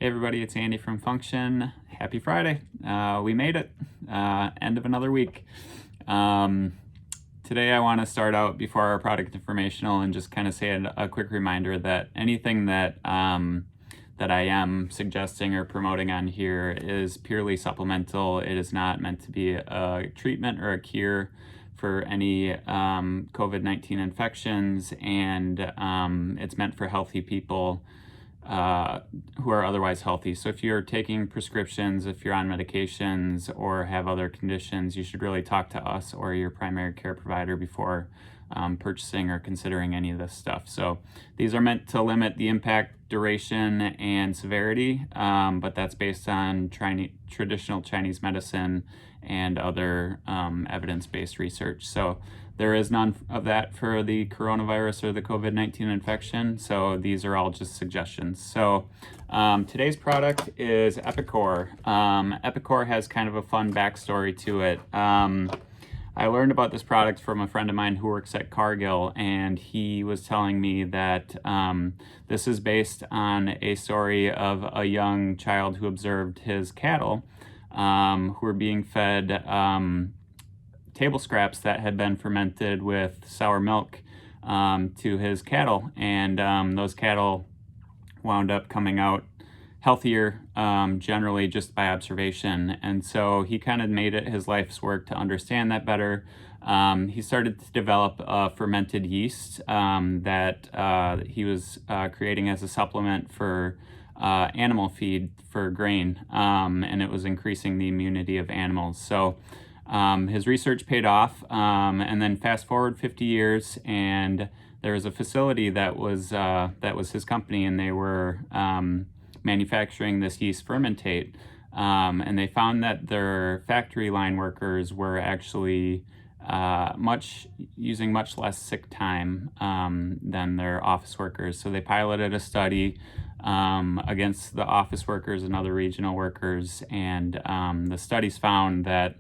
Hey everybody, it's Andy from Function. Happy Friday. We made it. End of another week. Today I want to start out before our product informational and just kind of say a quick reminder that anything that that I am suggesting or promoting on here is purely supplemental. It is not meant to be a treatment or a cure for any COVID-19 infections, and it's meant for healthy people who are otherwise healthy. So if you're taking prescriptions, if you're on medications or have other conditions, you should really talk to us or your primary care provider before purchasing or considering any of this stuff. So these are meant to limit the impact, duration, and severity, but that's based on traditional Chinese medicine and other evidence-based research. So there is none of that for the coronavirus or the COVID-19 infection. So these are all just suggestions. So today's product is EpiCor. EpiCor has kind of a fun backstory to it. I learned about this product from a friend of mine who works at Cargill, and he was telling me that this is based on a story of a young child who observed his cattle who were being fed table scraps that had been fermented with sour milk to his cattle, and those cattle wound up coming out healthier generally just by observation. And so he kind of made it his life's work to understand that better. He started to develop a fermented yeast that he was creating as a supplement for animal feed for grain, and it was increasing the immunity of animals. So his research paid off, and then fast forward 50 years, and there was a facility that was his company, and they were manufacturing this yeast Fermentate, and they found that their factory line workers were actually using much less sick time than their office workers. So they piloted a study against the office workers and other regional workers, and the studies found that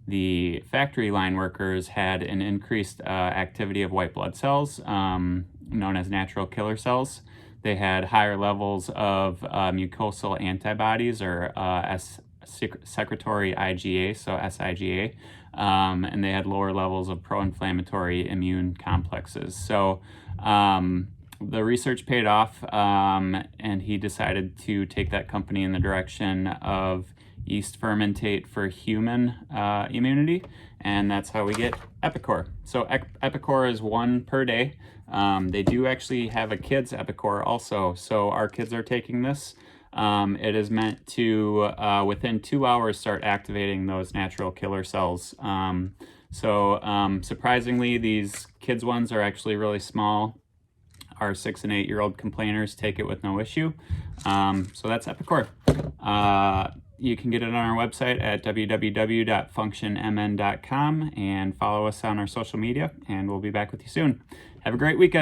the factory line workers had an increased activity of white blood cells, known as natural killer cells. They had higher levels of mucosal antibodies, or secretory IgA, so SIgA, and they had lower levels of pro-inflammatory immune complexes. So the research paid off, and he decided to take that company in the direction of yeast fermentate for human immunity, and that's how we get EpiCor. So EpiCor is one per day. They do actually have a kids EpiCor also, so our kids are taking this. It is meant to within 2 hours start activating those natural killer cells. Surprisingly, these kids ones are actually really small. Our 6 and 8 year old complainers take it with no issue. So that's EpiCor. You can get it on our website at www.functionmn.com and follow us on our social media, and we'll be back with you soon. Have a great weekend.